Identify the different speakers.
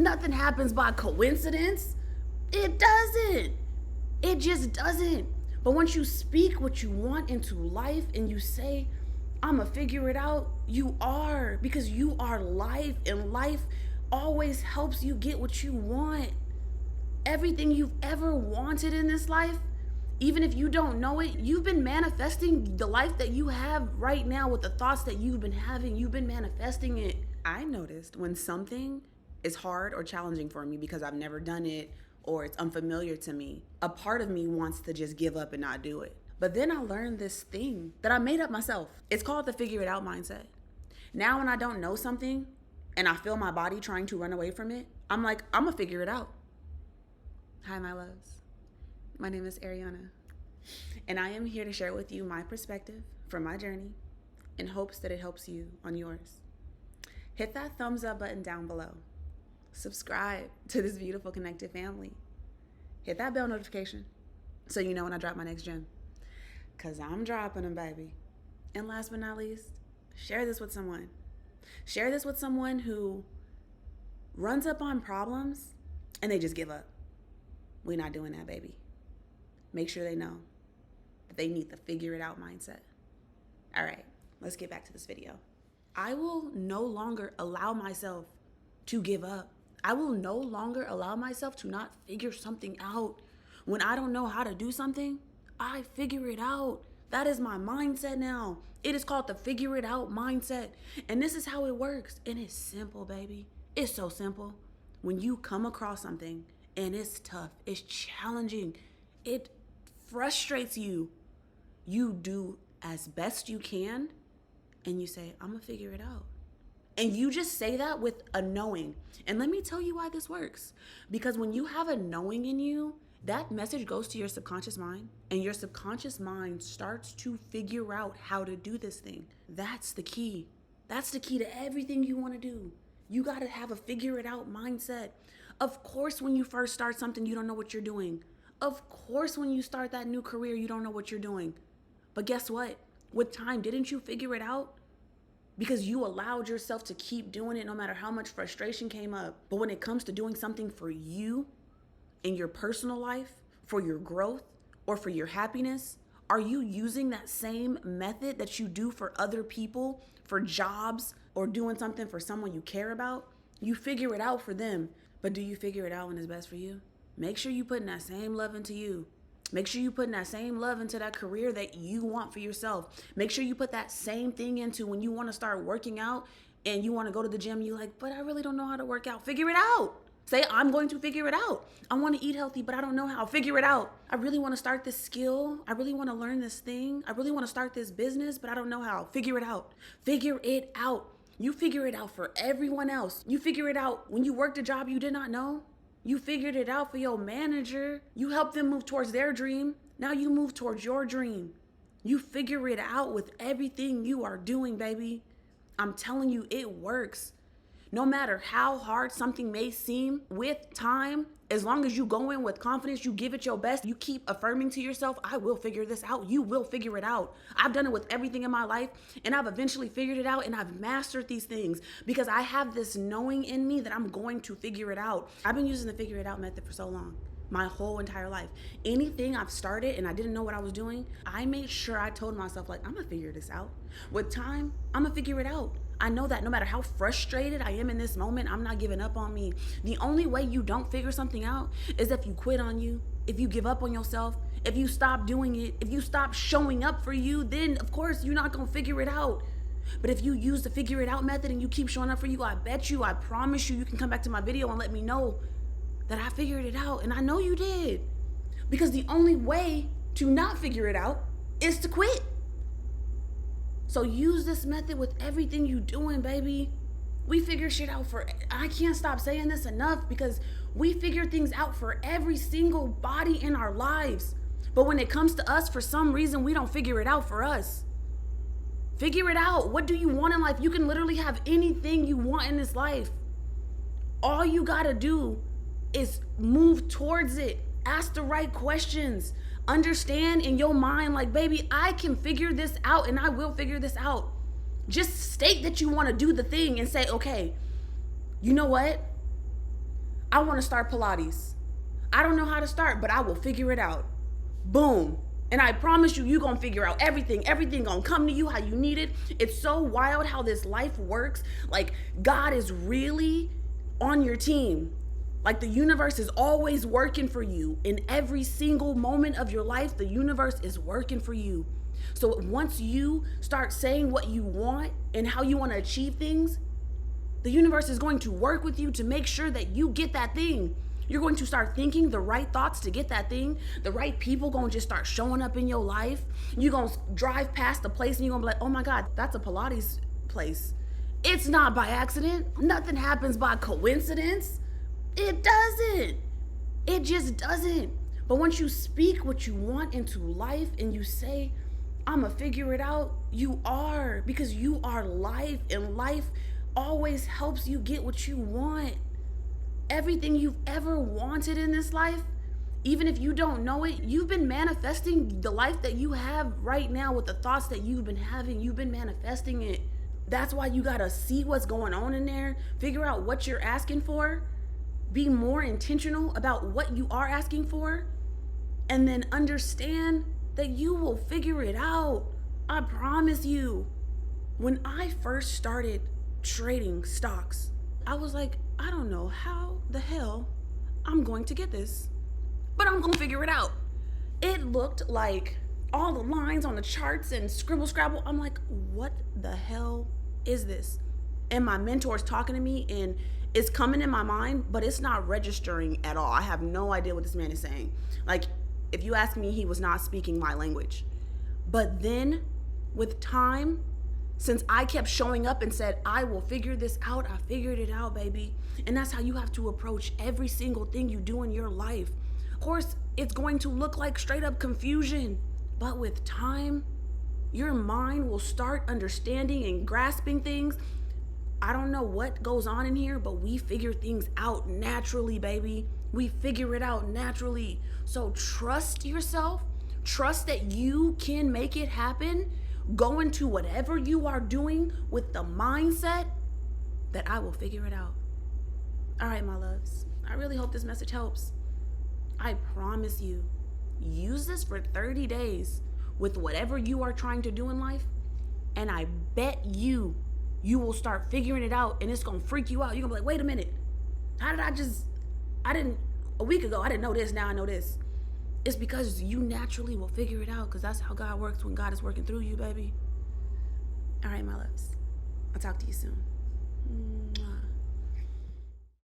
Speaker 1: Nothing happens by coincidence. It doesn't. It just doesn't. But once you speak what you want into life and you say, I'ma figure it out, you are, because you are life, and life always helps you get what you want. Everything you've ever wanted in this life, even if you don't know it, you've been manifesting the life that you have right now with the thoughts that you've been having. You've been manifesting it. I noticed when something is hard or challenging for me because I've never done it or it's unfamiliar to me, a part of me wants to just give up and not do it. But then I learned this thing that I made up myself. It's called the figure it out mindset. Now when I don't know something and I feel my body trying to run away from it, I'm like, I'm gonna figure it out. Hi, my loves. My name is Areania, and I am here to share with you my perspective from my journey in hopes that it helps you on yours. Hit that thumbs up button down below. Subscribe to this beautiful connected family. Hit that bell notification so you know when I drop my next gem, because I'm dropping them, baby. And last but not least, share this with someone. Share this with someone who runs up on problems and they just give up. We're not doing that, baby. Make sure they know that they need the figure it out mindset. All right, let's get back to this video. I will no longer allow myself to give up. I will no longer allow myself to not figure something out. When I don't know how to do something, I figure it out. That is my mindset now. It is called the figure it out mindset. And this is how it works. And it's simple, baby. It's so simple. When you come across something and it's tough, it's challenging, it frustrates you, you do as best you can and you say, I'm gonna figure it out. And you just say that with a knowing. And let me tell you why this works. Because when you have a knowing in you, that message goes to your subconscious mind, and your subconscious mind starts to figure out how to do this thing. That's the key. That's the key to everything you want to do. You got to have a figure it out mindset. Of course, when you first start something, you don't know what you're doing. Of course, when you start that new career, you don't know what you're doing. But guess what? With time, didn't you figure it out? Because you allowed yourself to keep doing it no matter how much frustration came up. But when it comes to doing something for you in your personal life, for your growth, or for your happiness, are you using that same method that you do for other people, for jobs, or doing something for someone you care about? You figure it out for them, but do you figure it out when it's best for you? Make sure you putting that same love into you. Make sure you putting that same love into that career that you want for yourself. Make sure you put that same thing into when you want to start working out and you want to go to the gym. You're like, but I really don't know how to work out. Figure it out. Say, I'm going to figure it out. I want to eat healthy, but I don't know how. Figure it out. I really want to start this skill. I really want to learn this thing. I really want to start this business, but I don't know how. Figure it out. Figure it out. You figure it out for everyone else. You figure it out when you worked a job you did not know. You figured it out for your manager. You helped them move towards their dream. Now you move towards your dream. You figure it out with everything you are doing, baby. I'm telling you, it works. No matter how hard something may seem, with time, as long as you go in with confidence, you give it your best, you keep affirming to yourself, I will figure this out. You will figure it out. I've done it with everything in my life, and I've eventually figured it out, and I've mastered these things because I have this knowing in me that I'm going to figure it out. I've been using the figure it out method for so long. My whole entire life. Anything I've started and I didn't know what I was doing, I made sure I told myself, like, I'm gonna figure this out. With time, I'm gonna figure it out. I know that no matter how frustrated I am in this moment, I'm not giving up on me. The only way you don't figure something out is if you quit on you, if you give up on yourself, if you stop doing it, if you stop showing up for you, then of course you're not gonna figure it out. But if you use the figure it out method and you keep showing up for you, I bet you, I promise you, you can come back to my video and let me know that I figured it out, and I know you did. Because the only way to not figure it out is to quit. So use this method with everything you doing, baby. We figure shit out for, I can't stop saying this enough, because we figure things out for every single body in our lives. But when it comes to us, for some reason, we don't figure it out for us. Figure it out. What do you want in life? You can literally have anything you want in this life. All you gotta do is move towards it. Ask the right questions. Understand in your mind, like, baby, I can figure this out and I will figure this out. Just state that you want to do the thing and say, okay, you know what? I want to start Pilates. I don't know how to start, but I will figure it out. Boom. And I promise you, you're going to figure out everything. Everything going to come to you how you need it. It's so wild how this life works. Like, God is really on your team. Like, the universe is always working for you. In every single moment of your life, the universe is working for you. So once you start saying what you want and how you want to achieve things, the universe is going to work with you to make sure that you get that thing. You're going to start thinking the right thoughts to get that thing. The right people going to just start showing up in your life. You're going to drive past the place and you're going to be like, oh my God, that's a Pilates place. It's not by accident. Nothing happens by coincidence. It doesn't. It just doesn't. But once you speak what you want into life and you say, I'm going to figure it out, you are. Because you are life, and life always helps you get what you want. Everything you've ever wanted in this life, even if you don't know it, you've been manifesting the life that you have right now with the thoughts that you've been having. You've been manifesting it. That's why you gotta see what's going on in there, figure out what you're asking for, be more intentional about what you are asking for, and then understand that you will figure it out. I promise you. When I first started trading stocks, I was like, I don't know how the hell I'm going to get this, but I'm going to figure it out. It looked like all the lines on the charts and scribble scrabble. I'm like, what the hell is this? And my mentor's talking to me and it's coming in my mind, but it's not registering at all. I have no idea what this man is saying. Like, if you ask me, he was not speaking my language. But then with time, since I kept showing up and said, I will figure this out, I figured it out, baby. And that's how you have to approach every single thing you do in your life. Of course, it's going to look like straight up confusion, but with time, your mind will start understanding and grasping things. I don't know what goes on in here, but we figure things out naturally, baby. We figure it out naturally. So trust yourself. Trust that you can make it happen. Go into whatever you are doing with the mindset that I will figure it out. All right, my loves. I really hope this message helps. I promise you, use this for 30 days with whatever you are trying to do in life, and I bet you will start figuring it out, and it's going to freak you out. You're going to be like, wait a minute. A week ago, I didn't know this. Now I know this. It's because you naturally will figure it out, because that's how God works when God is working through you, baby. All right, my loves. I'll talk to you soon. Mwah.